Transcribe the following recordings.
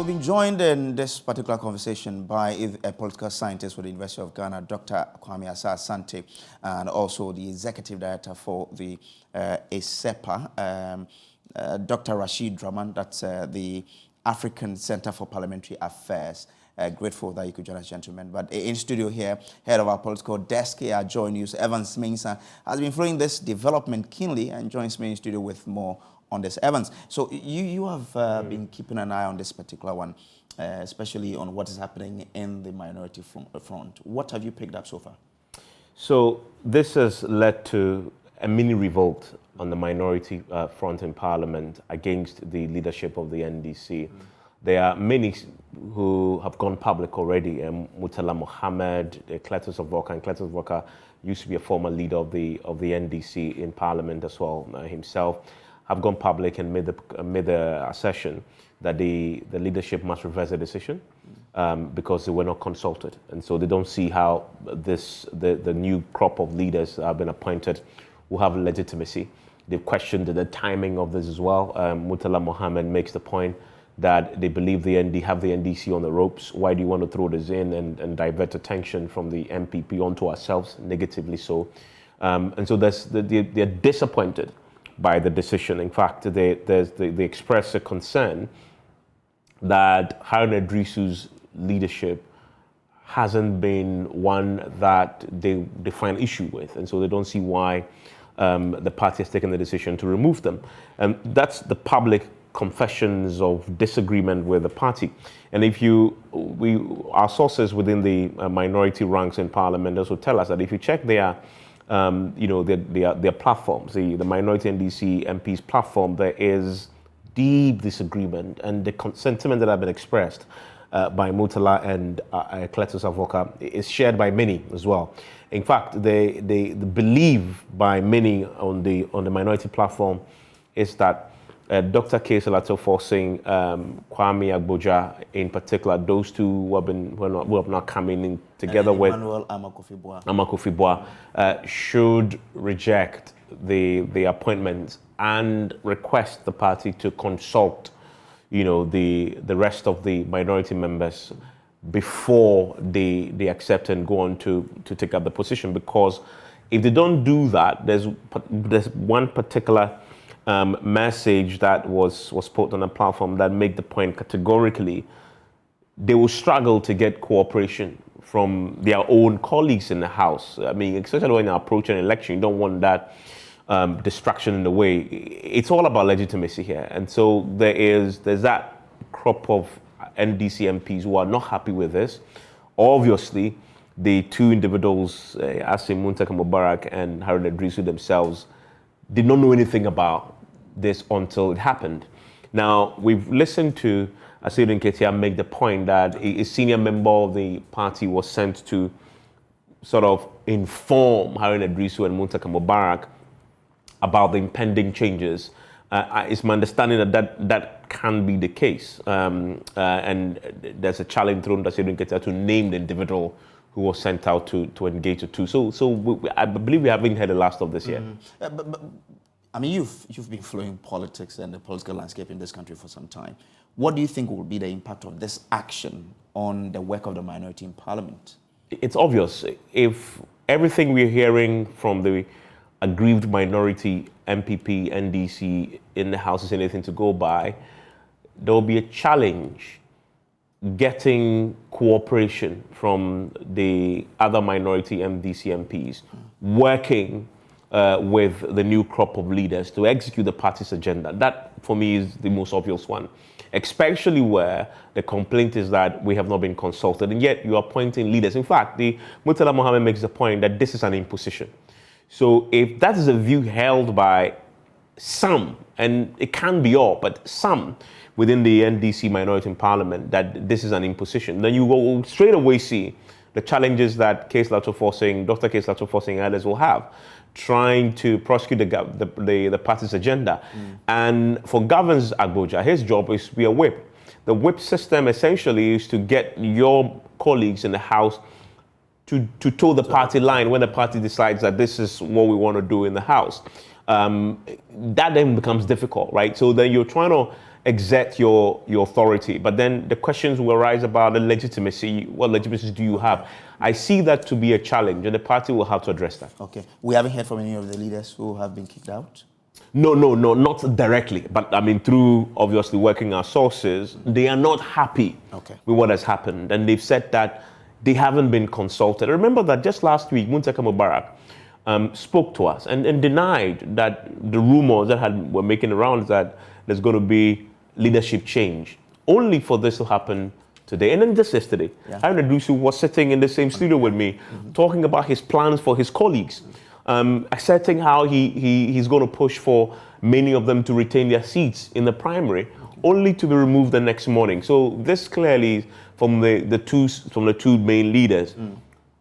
been joined in this particular conversation by a political scientist with the University of Ghana, Dr. Kwame Asante, and also the executive director for the ASEPA, Dr. Rashid, that's the African Center for Parliamentary Affairs. Grateful that you could join us, gentlemen. But in studio here, head of our political desk here at Joy News, Evans Mensah, has been following this development keenly and joins me in studio with more on this. Evans, so you have been keeping an eye on this particular one, especially on what is happening in the minority front. What have you picked up so far? So this has led to a mini revolt on the minority front in Parliament against the leadership of the NDC. There are many who have gone public already. Murtala Mohammed, Cletus Avoka, and Cletus Avoka used to be a former leader of the NDC in Parliament as well himself, have gone public and made the assertion that the leadership must reverse the decision because they were not consulted, and so they don't see how the new crop of leaders have been appointed will have legitimacy. They've questioned the timing of this as well. Murtala Mohammed makes the point that they believe have the NDC on the ropes. Why do you want to throw this in and divert attention from the MPP onto ourselves, negatively so? And so they're disappointed by the decision. In fact, they express a concern that Harun Idrisu's leadership hasn't been one that they find issue with, and so they don't see why the party has taken the decision to remove them. And that's the public confessions of disagreement with the party. And our sources within the minority ranks in Parliament also tell us that if you check their platforms, the minority NDC MP's platform, there is deep disagreement, and the sentiment that have been expressed by Murtala and Cletus Avoka is shared by many as well. In fact, they believe by many on the minority platform is that Dr. K. forcing Kwame Agboja in particular, those two who have not come in together with Emmanuel Amakofi-Boa should reject the appointments and request the party to consult, the rest of the minority members before they accept and go on to take up the position. Because if they don't do that, there's one particular message that was put on a platform that made the point categorically they will struggle to get cooperation from their own colleagues in the House. I mean, especially when you approach an election, you don't want that distraction in the way. It's all about legitimacy here. And so there's that crop of NDC MPs who are not happy with this. Obviously, the two individuals, Asim Muntaka Mubarak and Harun Idrisu themselves, did not know anything about this until it happened. Now, we've listened to Asante Nketia make the point that a senior member of the party was sent to sort of inform Harun Idrisu and Muntaka Mubarak about the impending changes. It's my understanding that can be the case. And there's a challenge thrown to Asante Nketia to name the individual who was sent out to engage the two. So I believe we haven't heard the last of this yet. But I mean, you've been following politics and the political landscape in this country for some time. What do you think will be the impact of this action on the work of the minority in Parliament? It's obvious. If everything we're hearing from the aggrieved minority MPP, NDC in the House is anything to go by, there will be a challenge getting cooperation from the other minority NDC MPs, working with the new crop of leaders to execute the party's agenda. That, for me, is the most obvious one, especially where the complaint is that we have not been consulted, and yet you are appointing leaders. In fact, Murtala Mohammed makes the point that this is an imposition. So if that is a view held by some, and it can be all, but some within the NDC minority in Parliament, that this is an imposition, then you will straight away see the challenges that Dr. K. Forcing and others will have, trying to prosecute the party's agenda. And for Governs Agboja, his job is to be a whip. The whip system essentially is to get your colleagues in the House to toe the party line when the party decides that this is what we want to do in the House. That then becomes difficult, right? So then you're trying to exert your authority. But then the questions will arise about the legitimacy. What legitimacy do you have? I see that to be a challenge, and the party will have to address that. Okay. We haven't heard from any of the leaders who have been kicked out? No, not directly. But I mean, through obviously working our sources, they are not happy with what has happened. And they've said that they haven't been consulted. I remember that just last week, Muntaka Mubarak spoke to us and denied that the rumors that were making the rounds that there's going to be leadership change, only for this to happen today. And then just yesterday, Aaron Adusu was sitting in the same studio with me, talking about his plans for his colleagues, asserting how he's going to push for many of them to retain their seats in the primary, only to be removed the next morning. So this clearly, from the two main leaders,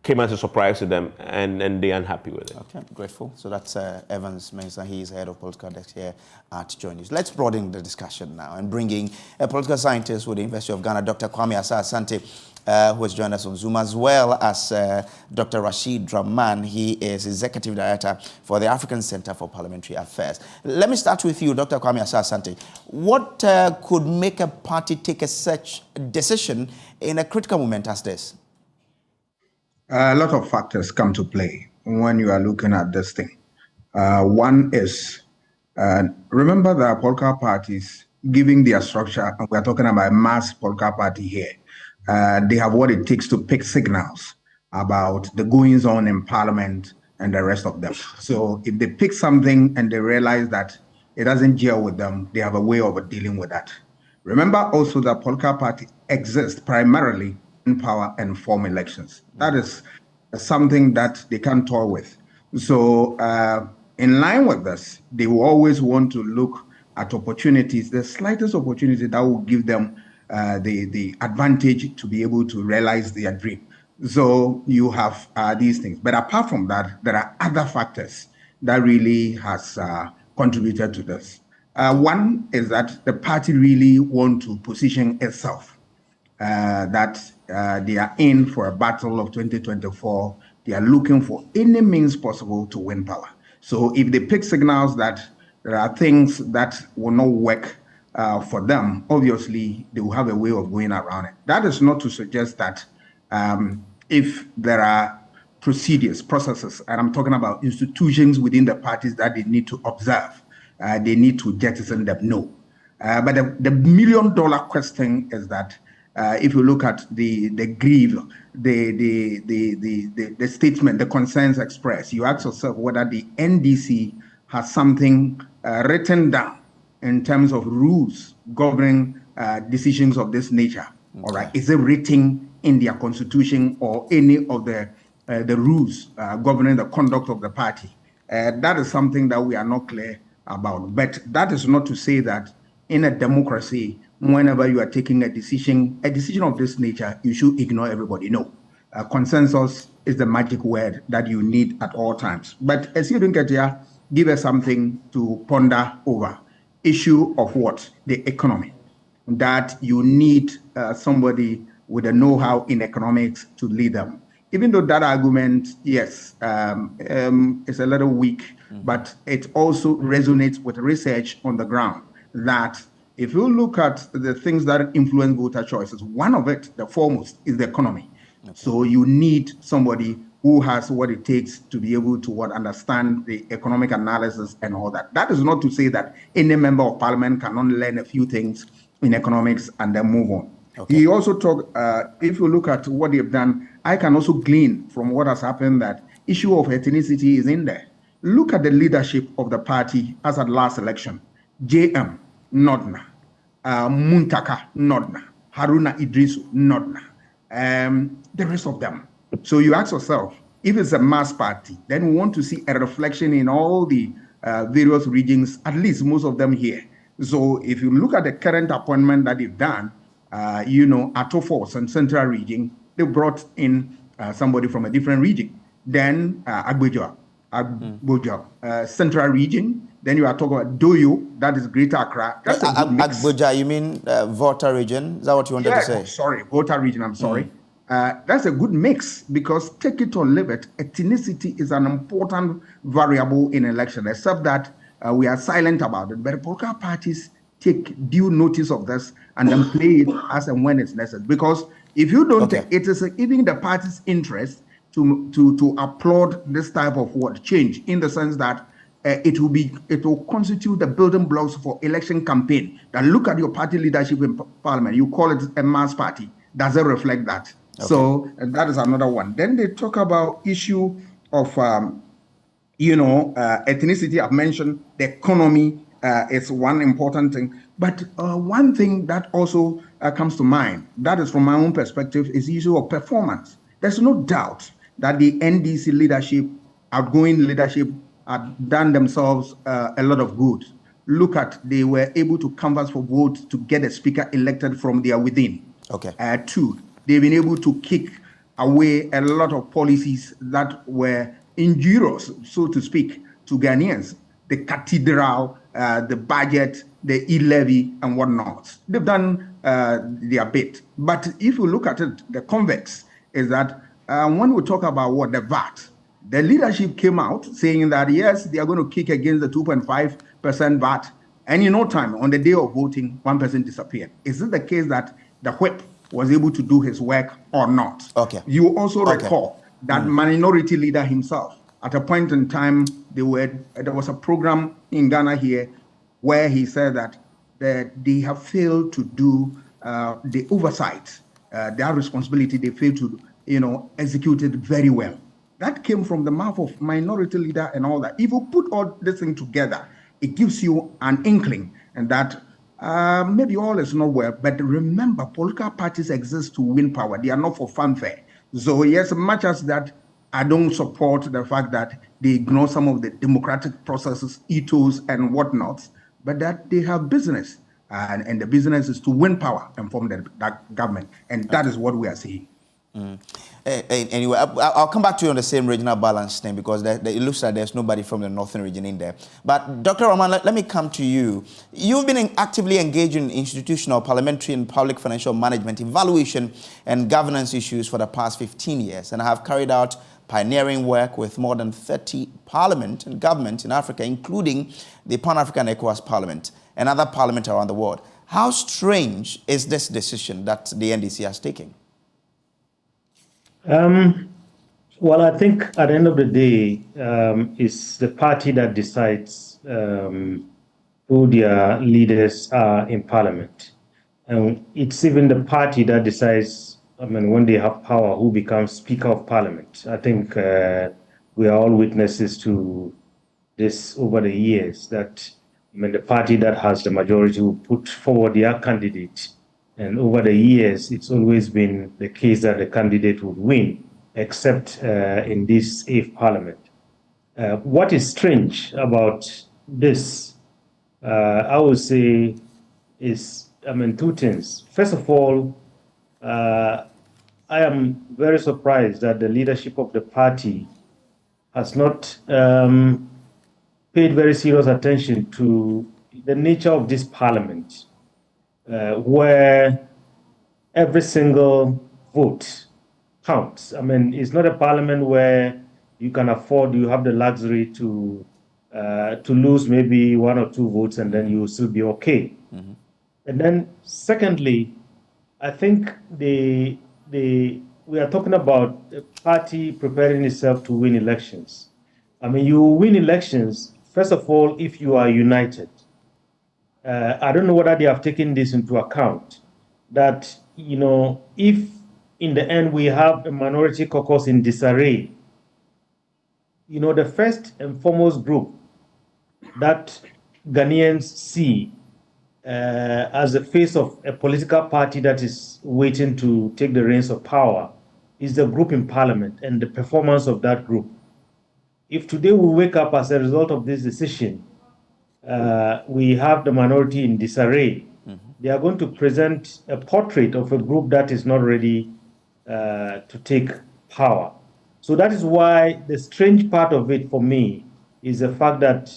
came as a surprise to them, and they're unhappy with it. Okay, grateful. So that's Evans Mensah. He is head of political desk here at Joy News. Let's broaden the discussion now and bring in a political scientist with the University of Ghana, Dr. Kwame Asante, who has joined us on Zoom, as well as Dr. Rashid Draman. He is Executive Director for the African Center for Parliamentary Affairs. Let me start with you, Dr. Kwame Asante. What could make a party take such decision in a critical moment as this? A lot of factors come to play when you are looking at this thing. One is, remember that political parties, giving their structure, and we're talking about a mass political party here, they have what it takes to pick signals about the goings on in parliament and the rest of them. So if they pick something and they realize that it doesn't gel with them, they have a way of dealing with that. Remember also that political party exists primarily in power and form elections. That is something that they can't toy with. So in line with this, they will always want to look at opportunities, the slightest opportunity that will give them the advantage to be able to realize their dream. So you have these things. But apart from that, there are other factors that really has contributed to this. One is that the party really want to position itself that they are in for a battle of 2024. They are looking for any means possible to win power. So if they pick signals that there are things that will not work for them, obviously they will have a way of going around it. That is not to suggest that if there are processes, and I'm talking about institutions within the parties that they need to observe, they need to jettison them. No. But the million-dollar question is that if you look at the grief, the statement, the concerns expressed, you ask yourself whether the NDC has something written down in terms of rules governing decisions of this nature. Okay. All right, is it written in their constitution or any of the rules governing the conduct of the party? That is something that we are not clear about. But that is not to say that in a democracy, whenever you are taking a decision of this nature, you should ignore everybody. No. Consensus is the magic word that you need at all times. But as you get here, give us something to ponder over. Issue of what? The economy. That you need somebody with a know-how in economics to lead them. Even though that argument, yes, is a little weak, but it also resonates with research on the ground that if you look at the things that influence voter choices, one of it, the foremost, is the economy. Okay. So you need somebody who has what it takes to be able to understand the economic analysis and all that. That is not to say that any member of parliament cannot learn a few things in economics and then move on. Okay. He also talked, if you look at what they've done, I can also glean from what has happened that issue of ethnicity is in there. Look at the leadership of the party as at last election. JM, Nodna. Muntaka, Nodna. Haruna Idrisu, Nodna. The rest of them. So you ask yourself, if it's a mass party, then we want to see a reflection in all the various regions, at least most of them here. So if you look at the current appointment that they've done, Atofos and Central region, they brought in somebody from a different region. Then Agboja, Central region. Then you are talking about Doyo, that is Greater Accra. That's Agboja, you mean Volta region? Is that what you wanted to say? Sorry, Volta region, I'm sorry. That's a good mix because take it or leave it, ethnicity is an important variable in election, except that we are silent about it. But political parties take due notice of this and then play it as and when it's necessary. Because if you don't, it is even the party's interest to applaud this type of change, in the sense that it will constitute the building blocks for election campaign. That look at your party leadership in parliament, you call it a mass party. Does it reflect that? So that is another one. Then they talk about issue of ethnicity. I've mentioned the economy is one important thing. But one thing that also comes to mind, that is from my own perspective, is the issue of performance. There's no doubt that the NDC leadership, outgoing leadership, had done themselves a lot of good. Look at, they were able to canvass for votes to get a speaker elected from their within. Two, they've been able to kick away a lot of policies that were injurious, so to speak, to Ghanaians. The cathedral, the budget, the e-levy, and whatnot. They've done their bit. But if you look at it, the convex is that when we talk about the VAT, the leadership came out saying that, yes, they are going to kick against the 2.5% VAT. And in no time, on the day of voting, 1% disappeared. Is it the case that the whip was able to do his work or not? You also recall that minority leader himself, at a point in time, there was a program in Ghana here where he said that they have failed to do the oversight, their responsibility. They failed to, execute it very well. That came from the mouth of minority leader and all that. If you put all this thing together, it gives you an inkling, and that maybe all is not well. But remember, political parties exist to win power. They are not for fanfare. So yes, much as that, I don't support the fact that they ignore some of the democratic processes, ethos, and whatnot, but that they have business, and the business is to win power and form that government, and that is what we are seeing. Anyway, I'll come back to you on the same regional balance thing, because it looks like there's nobody from the northern region in there. But Dr. Rahman, let me come to you. You've been actively engaged in institutional, parliamentary, and public financial management, evaluation, and governance issues for the past 15 years, and have carried out pioneering work with more than 30 parliament and government in Africa, including the Pan-African ECOWAS Parliament and other parliaments around the world. How strange is this decision that the NDC has taken? Well, I think at the end of the day, it's the party that decides who their leaders are in parliament. And it's even the party that decides, when they have power, who becomes Speaker of Parliament. I think we are all witnesses to this over the years, that the party that has the majority will put forward their candidate. And over the years, it's always been the case that the candidate would win, except in this 8th Parliament. What is strange about this, I would say, is, two things. First of all, I am very surprised that the leadership of the party has not paid very serious attention to the nature of this parliament, where every single vote counts. It's not a parliament where you can afford, you have the luxury to lose maybe 1 or 2 votes and then you will still be okay. And then secondly, I think we are talking about a party preparing itself to win elections. You win elections, first of all, if you are united. I don't know whether they have taken this into account, that, if in the end we have a minority caucus in disarray, the first and foremost group that Ghanaians see as the face of a political party that is waiting to take the reins of power is the group in parliament and the performance of that group. If today we wake up as a result of this decision, we have the minority in disarray, they are going to present a portrait of a group that is not ready to take power. So that is why the strange part of it for me is the fact that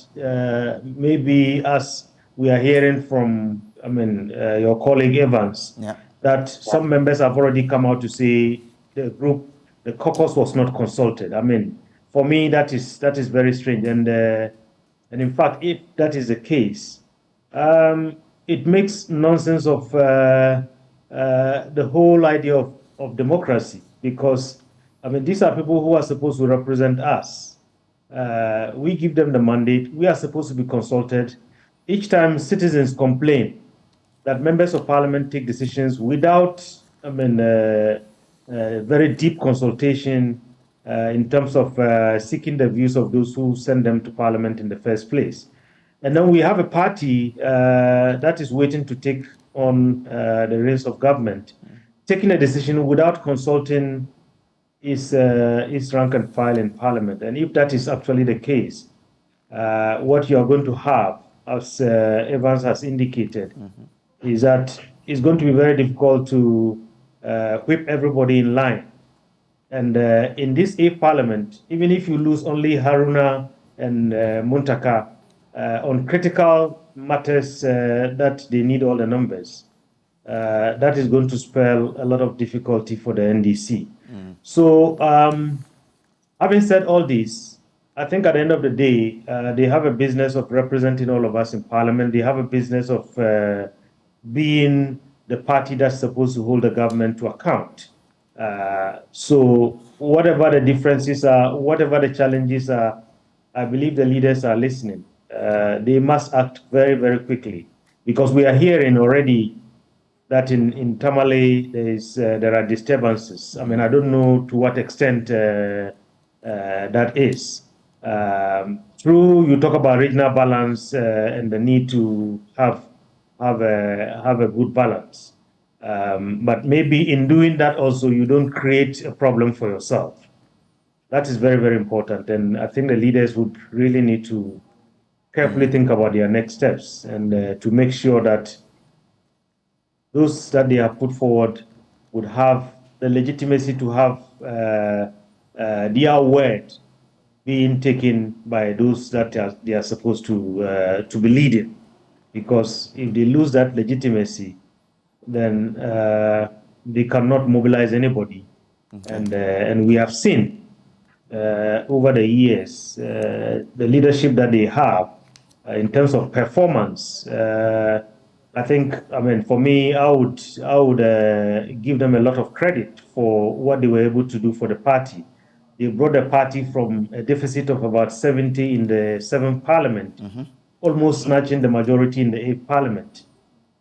maybe as we are hearing from, your colleague Evans, that some members have already come out to say the caucus was not consulted. For me, that is very strange. And in fact, if that is the case, it it makes nonsense of the whole idea of democracy, because, I mean, these are people who are supposed to represent us. We give them the mandate. We are supposed to be consulted. Each time citizens complain that members of parliament take decisions without, I mean, very deep consultation in terms of seeking the views of those who send them to parliament in the first place. And then we have a party that is waiting to take on the reins of government, taking a decision without consulting its rank and file in parliament. And if that is actually the case, what you are going to have, as Evans has indicated, is that it's going to be very difficult to whip everybody in line. And in this eighth parliament, even if you lose only Haruna and Muntaka on critical matters that they need all the numbers, that is going to spell a lot of difficulty for the NDC. So having said all this, I think at the end of the day, they have a business of representing all of us in parliament. They have a business of being the party that's supposed to hold the government to account. So whatever the differences are, whatever the challenges are, I believe the leaders are listening. They must act very, very quickly, because we are hearing already that in Tamale there are disturbances. I mean, I don't know to what extent that is. True, you talk about regional balance and the need to have a good balance. But maybe in doing that also, you don't create a problem for yourself. That is very, very important. And I think the leaders would really need to carefully think about their next steps, and to make sure that those that they have put forward would have the legitimacy to have their word being taken by those that they are supposed to be leading. Because if they lose that legitimacy, then they cannot mobilize anybody. Okay. And we have seen over the years the leadership that they have in terms of performance. I think, I mean, for me, I would give them a lot of credit for what they were able to do for the party. They brought the party from a deficit of about 70 in the 7th parliament, almost snatching the majority in the 8th parliament.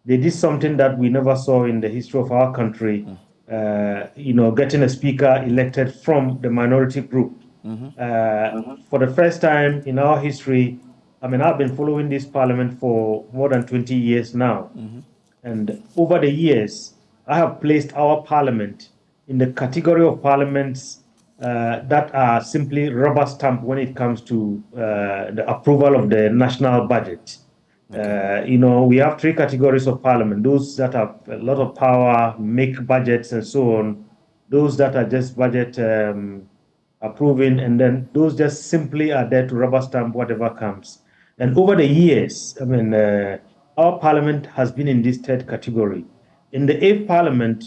They did something that we never saw in the history of our country, getting a speaker elected from the minority group. For the first time in our history, I mean, I've been following this parliament for more than 20 years now. And over the years, I have placed our parliament in the category of parliaments that are simply rubber stamp when it comes to the approval of the national budget. Okay. We have 3 categories of parliament: those that have a lot of power, make budgets and so on; those that are just budget approving; and then those just simply are there to rubber stamp whatever comes. And over the years, I mean, our parliament has been in this 3rd category. In the 8th parliament,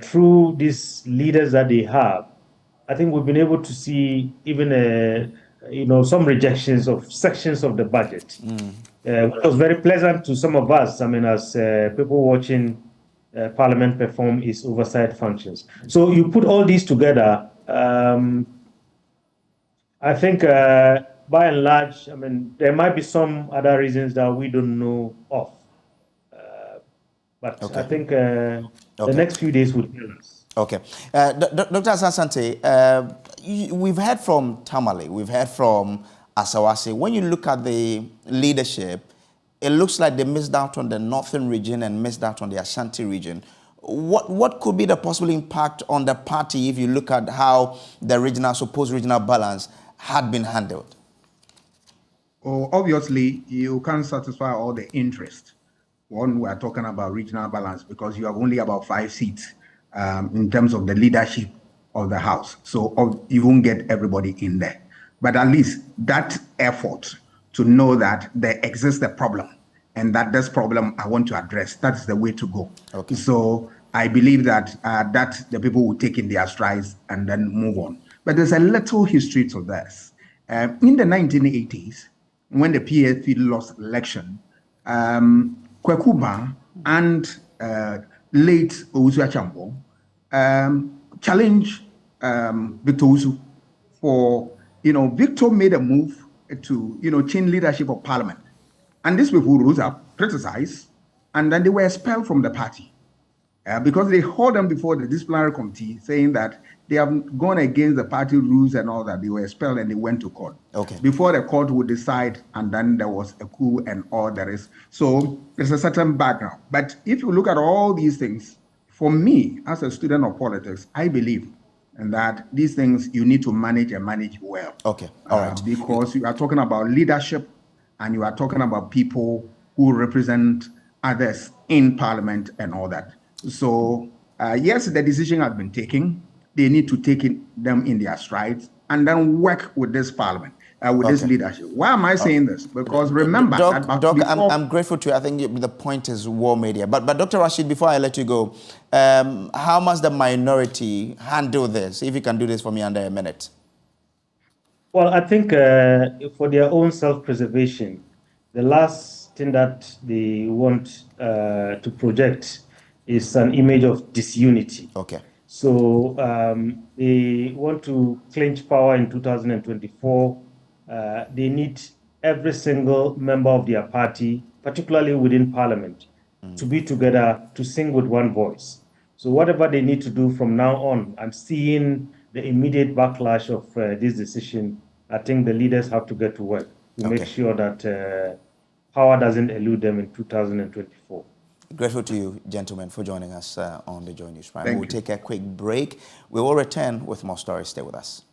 through these leaders that they have, I think we've been able to see even some rejections of sections of the budget. It was very pleasant to some of us, I mean, as people watching Parliament perform its oversight functions. So you put all these together, I think by and large, I mean, there might be some other reasons that we don't know of. But okay. I think the next few days will tell us. Okay. Dr. Asante, we've heard from Tamale, we've heard from Asawase. When you look at the leadership, it looks like they missed out on the northern region and missed out on the Asante region. What could be the possible impact on the party if you look at how the supposed regional balance had been handled? Oh, obviously, you can't satisfy all the interest when we are talking about regional balance, because you have only about 5 seats in terms of the leadership of the House. So you won't get everybody in there. But at least that effort to know that there exists a problem and that this problem I want to address, that's the way to go. Okay. So I believe that that the people will take in their strides and then move on. But there's a little history to this. In the 1980s, when the PFP lost election, Kwekuba and late Owusu Achambo challenged Victor Owusu for, Victor made a move to, change leadership of parliament. And these people rose up, criticized, and then they were expelled from the party because they hauled them before the disciplinary committee saying that they have gone against the party rules and all that. They were expelled and they went to court. Okay. Before the court would decide, and then there was a coup and all there is. So there's a certain background. But if you look at all these things, for me, as a student of politics, I believe and that these things you need to manage and manage well. Okay, all right. Because you are talking about leadership and you are talking about people who represent others in parliament and all that. So, yes, the decision has been taken. They need to take them in their strides and then work with this parliament, with this leadership. Why am I saying this? Because remember, Doc, I'm grateful to you. I think the point is well made here. But Dr. Rashid, before I let you go, how must the minority handle this? If you can do this for me under a minute. Well, I think for their own self-preservation, the last thing that they want to project is an image of disunity. Okay. So they want to clinch power in 2024. They need every single member of their party, particularly within parliament, to be together, to sing with one voice. So whatever they need to do from now on, I'm seeing the immediate backlash of this decision. I think the leaders have to get to work to make sure that power doesn't elude them in 2024. Grateful to you, gentlemen, for joining us on the Joy News Prime. We'll take a quick break. We will return with more stories. Stay with us.